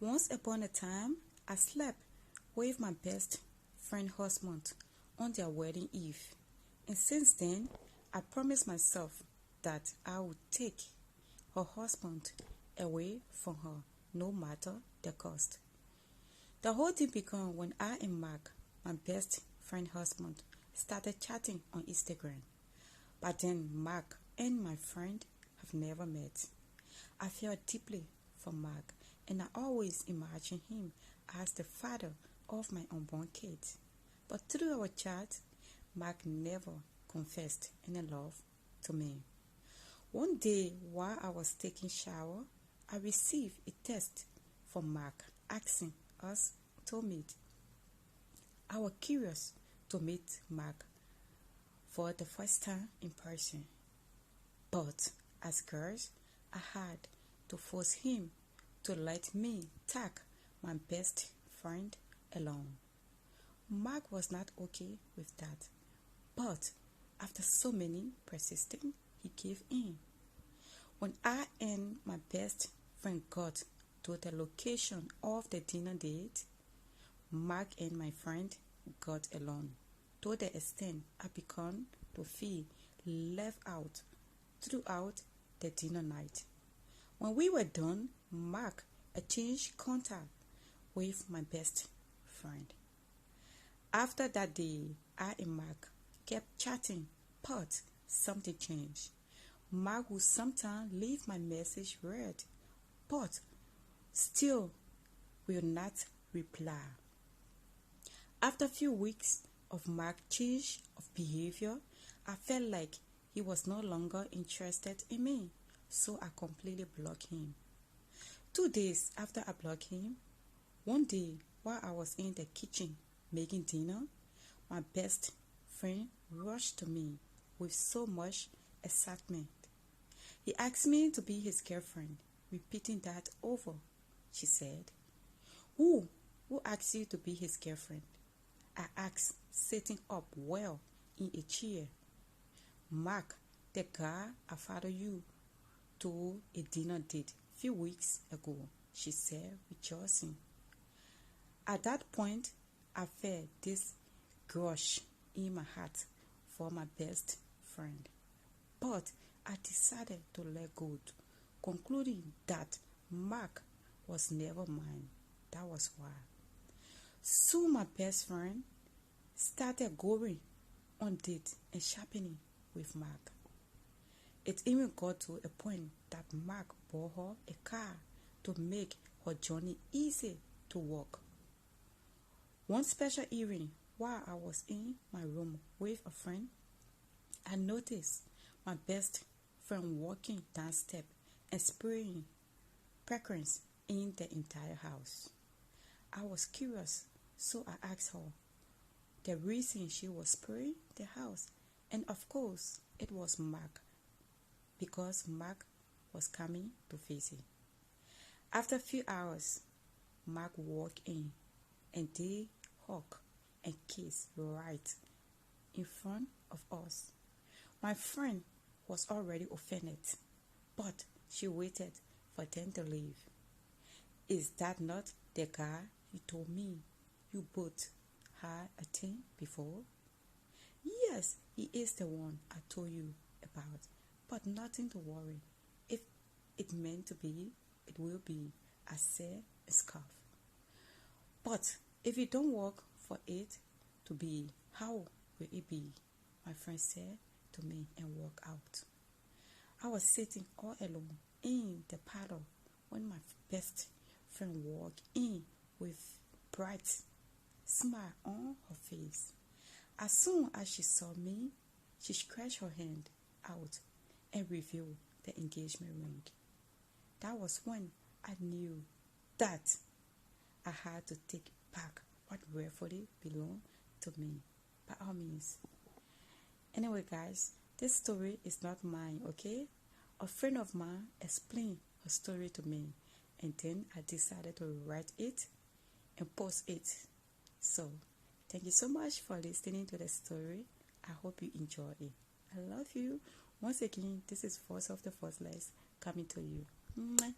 Once upon a time, I slept with my best friend husband on their wedding eve. And since then, I promised myself that I would take her husband away from her, no matter the cost. The whole thing began when I and Mark, my best friend husband, started chatting on Instagram. But then Mark and my friend have never met. I felt deeply for Mark, and I always imagined him as the father of my unborn kids. But through our chat, Mark never confessed any love to me. One day, while I was taking shower, I received a text from Mark asking us to meet. I was curious to meet Mark for the first time in person. But as girls, I had to force him to let me tag my best friend along. Mark was not okay with that, but after so many persisting, he gave in. When I and my best friend got to the location of the dinner date, Mark and my friend got along to the extent I began to feel left out throughout the dinner night. When we were done, Mark exchanged contact with my best friend. After that day, I and Mark kept chatting, but something changed. Mark would sometimes leave my message read, but still will not reply. After a few weeks of Mark's change of behavior, I felt like he was no longer interested in me, so I completely blocked him. 2 days after I blocked him, one day while I was in the kitchen making dinner, my best friend rushed to me with so much excitement. He asked me to be his girlfriend, repeating that over. She said, Who asked you to be his girlfriend? I asked, sitting up well in a chair. Mark, the guy I followed you to a dinner date a few weeks ago, she said, rejoicing. At that point, I felt this crush in my heart for my best friend. But I decided to let go, concluding that Mark was never mine. That was why. So my best friend started going on dates and shopping with Mark. It even got to a point that Mark bought her a car to make her journey easy to walk. One special evening, while I was in my room with a friend, I noticed my best friend walking downstairs and spraying fragrance in the entire house. I was curious, so I asked her the reason she was spraying the house, and of course, it was Mark, because Mark was coming to visit. After a few hours, Mark walked in, and they hugged and kissed right in front of us. My friend was already offended, but she waited for them to leave. Is that not the guy you told me you both had a thing before? Yes, he is the one I told you about, but nothing to worry. If it meant to be, it will be, I said, a scarf. But if you don't work for it to be, how will it be? My friend said to me and walked out. I was sitting all alone in the parlor when my best friend walked in with bright smile on her face. As soon as she saw me, she stretched her hand out and revealed the engagement ring. That was when I knew that I had to take back what rightfully belonged to me, by all means. Anyway, guys, this story is not mine, okay? A friend of mine explained her story to me, and then I decided to write it and post it. So, thank you so much for listening to the story. I hope you enjoy it. I love you. Once again, this is Voice of the Voiceless coming to you. Mwah.